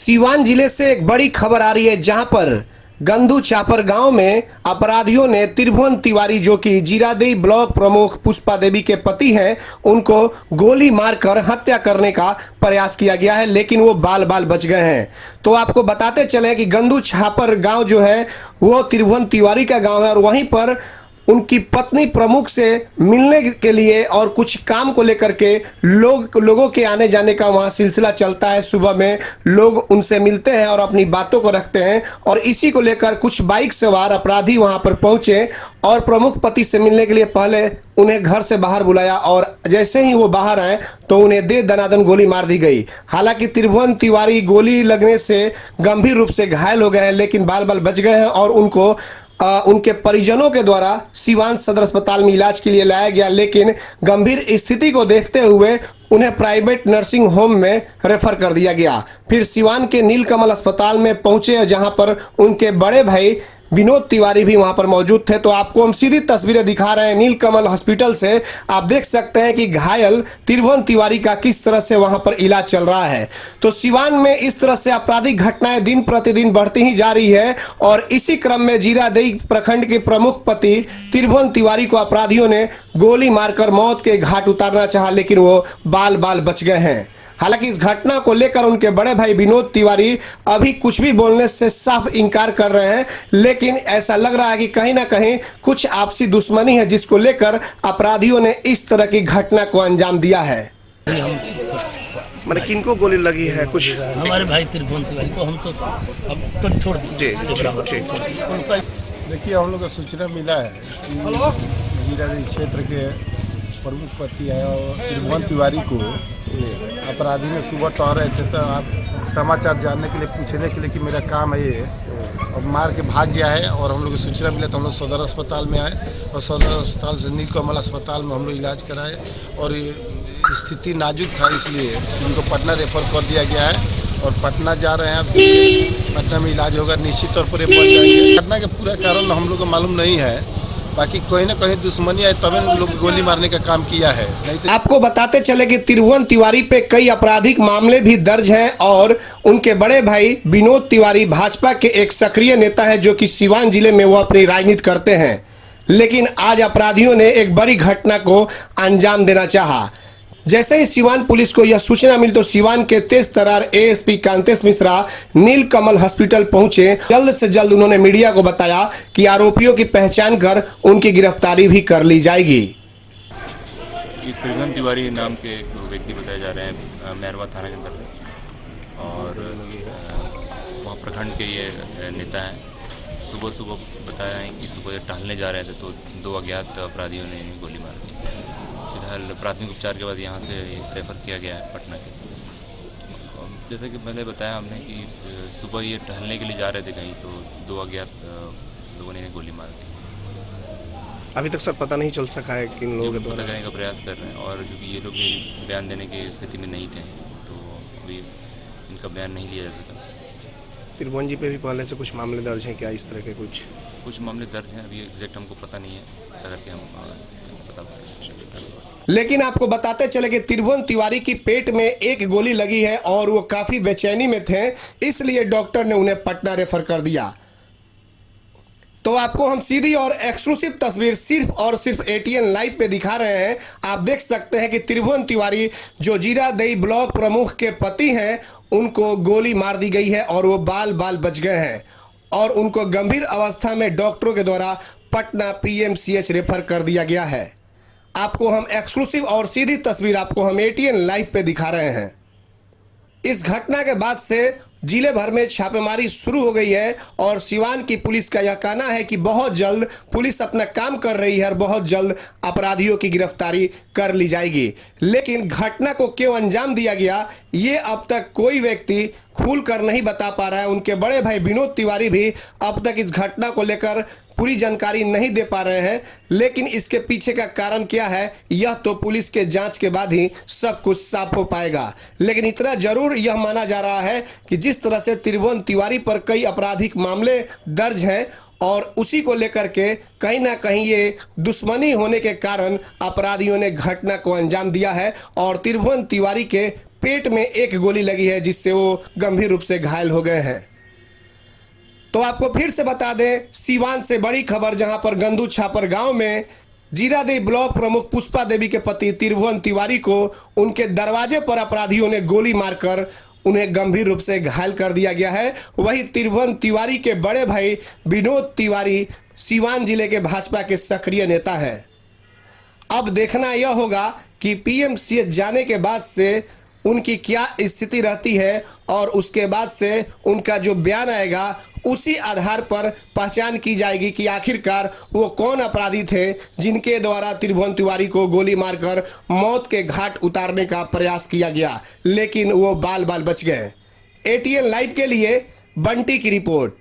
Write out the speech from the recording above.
सीवान जिले से एक बड़ी खबर आ रही है, जहां पर गंदू चापर गांव में अपराधियों ने त्रिभुवन तिवारी, जो कि जीरादेई ब्लॉक प्रमुख पुष्पा देवी के पति हैं, उनको गोली मारकर हत्या करने का प्रयास किया गया है, लेकिन वो बाल बाल बच गए हैं। तो आपको बताते चले कि गंदू छापर गांव जो है वो त्रिभुवन तिवारी का गांव है और वहीं पर उनकी पत्नी प्रमुख से मिलने के लिए और कुछ काम को लेकर के लोगों के आने जाने का वहाँ सिलसिला चलता है। सुबह में लोग उनसे मिलते हैं और अपनी बातों को रखते हैं और इसी को लेकर कुछ बाइक सवार अपराधी वहाँ पर पहुँचे और प्रमुख पति से मिलने के लिए पहले उन्हें घर से बाहर बुलाया और जैसे ही वो बाहर आए तो उन्हें दे दनादन गोली मार दी गई। हालांकि त्रिभुवन तिवारी गोली लगने से गंभीर रूप से घायल हो गए हैं, लेकिन बाल बाल बच गए हैं और उनको उनके परिजनों के द्वारा सीवान सदर अस्पताल में इलाज के लिए लाया गया, लेकिन गंभीर स्थिति को देखते हुए उन्हें प्राइवेट नर्सिंग होम में रेफर कर दिया गया। फिर सीवान के नीलकमल अस्पताल में पहुंचे, जहां पर उनके बड़े भाई विनोद तिवारी भी वहां पर मौजूद थे। तो आपको हम सीधी तस्वीरें दिखा रहे हैं नीलकमल हॉस्पिटल से। आप देख सकते हैं कि घायल त्रिभुवन तिवारी का किस तरह से वहां पर इलाज चल रहा है। तो सीवान में इस तरह से आपराधिक घटनाएं दिन प्रतिदिन बढ़ती ही जा रही है और इसी क्रम में जीरादेई प्रखंड के प्रमुख पति त्रिभुवन तिवारी को अपराधियों ने गोली मारकर मौत के घाट उतारना चाहा, लेकिन वो बाल बाल बच गए हैं। हालांकि इस घटना को लेकर उनके बड़े भाई विनोद तिवारी अभी कुछ भी बोलने से साफ इनकार कर रहे हैं, लेकिन ऐसा लग रहा है कि कहीं ना कहीं कुछ आपसी दुश्मनी है, जिसको लेकर अपराधियों ने इस तरह की घटना को अंजाम दिया है। मैंने किनको गोली लगी है? कुछ हमारे भाई त्रिभुवन तिवारी को हम तो अब तो छोड़ दीजिए। देखिए, हम लोग को सूचना मिला है कि जीरादेई क्षेत्र के प्रमुख पति है और त्रिभुवन तिवारी को अपराधी ने सुबह टहल रहे थे, तो आप समाचार जानने के लिए पूछने के लिए कि मेरा काम है ये, और मार के भाग गया है। और हम लोग को सूचना मिला तो हम लोग सदर अस्पताल में आए और सदर अस्पताल से नीलकमल अस्पताल में हम लोग इलाज कराए और स्थिति नाजुक था, इसलिए उनको पटना रेफर कर दिया गया है और पटना जा रहे हैं। पटना में इलाज होगा, निश्चित तौर पर पहुँच जाएंगे। घटना का पूरा कारण हम लोग को मालूम नहीं है, बाकी कहीं ना कहीं दुश्मनी है तभी लोग गोली मारने का काम किया है। नहीं तो आपको बताते चले कि त्रिभुवन तिवारी पे कई आपराधिक मामले भी दर्ज हैं और उनके बड़े भाई विनोद तिवारी भाजपा के एक सक्रिय नेता है, जो कि सीवान जिले में वो अपनी राजनीति करते हैं। लेकिन आज अपराधियों ने एक बड़ी घटना को अंजाम देना चाहा। जैसे ही सीवान पुलिस को यह सूचना मिली तो सीवान के तेज तर्रार एएसपी कांतेश मिश्रा नीलकमल हॉस्पिटल पहुंचे। जल्द से जल्द उन्होंने मीडिया को बताया कि आरोपियों की पहचान कर उनकी गिरफ्तारी भी कर ली जाएगी। त्रिभुवन तिवारी नाम के एक व्यक्ति बताए जा रहे हैं मैरवा थाना के अंतर्गत और वहाँ प्रखंड के ये नेता हैं। सुबह सुबह बताया है कि सुबह टहलने जा रहे थे तो दो अज्ञात अपराधियों ने गोली मार दी। फिलहाल प्राथमिक उपचार के बाद यहाँ से रेफर किया गया है पटना के। जैसे कि पहले बताया हमने कि सुबह ये टहलने के लिए जा रहे थे कहीं, तो दो अज्ञात लोगों ने गोली मार दी। अभी तक सर पता नहीं चल सका है किन लोगों के द्वारा। पता करने का प्रयास कर रहे हैं और क्योंकि ये लोग भी बयान देने की स्थिति में नहीं थे तो अभी इनका बयान नहीं लिया जा सका। त्रिभुवन जी पे भी पहले से कुछ मामले दर्ज हैं क्या? इस तरह के कुछ मामले दर्ज हैं, अभी एग्जैक्ट हमको पता नहीं है, करके हम पता करें। लेकिन आपको बताते चले कि त्रिभुवन तिवारी की पेट में एक गोली लगी है और वो काफी बेचैनी में थे, इसलिए डॉक्टर ने उन्हें पटना रेफर कर दिया। तो आपको हम सीधी और एक्सक्लूसिव तस्वीर सिर्फ और सिर्फ एटीएन लाइव पे दिखा रहे हैं। आप देख सकते हैं कि त्रिभुवन तिवारी, जो जीरादेई ब्लॉक प्रमुख के पति हैं, उनको गोली मार दी गई है और वो बाल बाल बच गए हैं और उनको गंभीर अवस्था में डॉक्टरों के द्वारा पटना पीएमसीएच रेफर कर दिया गया है। आपको हम एक्सक्लूसिव और सीधी तस्वीर आपको हम एटीएन लाइव पे दिखा रहे हैं। इस घटना के बाद से जिले भर में छापेमारी शुरू हो गई है और सीवान की पुलिस का यह कहना है कि बहुत जल्द पुलिस अपना काम कर रही है और बहुत जल्द अपराधियों की गिरफ्तारी कर ली जाएगी। लेकिन घटना को क्यों अंजाम दिया गया, ये अब तक कोई व्यक्ति खुल कर नहीं बता पा रहा है। उनके बड़े भाई विनोद तिवारी भी अब तक इस घटना को लेकर पूरी जानकारी नहीं दे पा रहे हैं, लेकिन इसके पीछे का कारण क्या है यह तो पुलिस के जांच के बाद ही सब कुछ साफ हो पाएगा। लेकिन इतना जरूर यह माना जा रहा है कि जिस तरह से त्रिभुवन तिवारी पर कई आपराधिक मामले दर्ज हैं और उसी को लेकर के कहीं ना कहीं ये दुश्मनी होने के कारण अपराधियों ने घटना को अंजाम दिया है और त्रिभुवन तिवारी के पेट में एक गोली लगी है जिससे वो गंभीर रूप से घायल हो गए हैं। तो आपको फिर से बता दें, सीवान से बड़ी खबर, जहां पर गंदू छापर गांव में जीरादेई ब्लॉक प्रमुख पुष्पा देवी के पति त्रिभुवन तिवारी को उनके दरवाजे पर अपराधियों ने गोली मारकर उन्हें गंभीर रूप से घायल कर दिया गया है। वहीं त्रिभुवन तिवारी के बड़े भाई विनोद तिवारी सीवान जिले के भाजपा के सक्रिय नेता हैं। अब देखना यह होगा कि पीएमसीएच जाने के बाद से उनकी क्या स्थिति रहती है और उसके बाद से उनका जो बयान आएगा उसी आधार पर पहचान की जाएगी कि आखिरकार वो कौन अपराधी थे जिनके द्वारा त्रिभुवन तिवारी को गोली मारकर मौत के घाट उतारने का प्रयास किया गया, लेकिन वो बाल बाल बच गए। एटीएन लाइव के लिए बंटी की रिपोर्ट।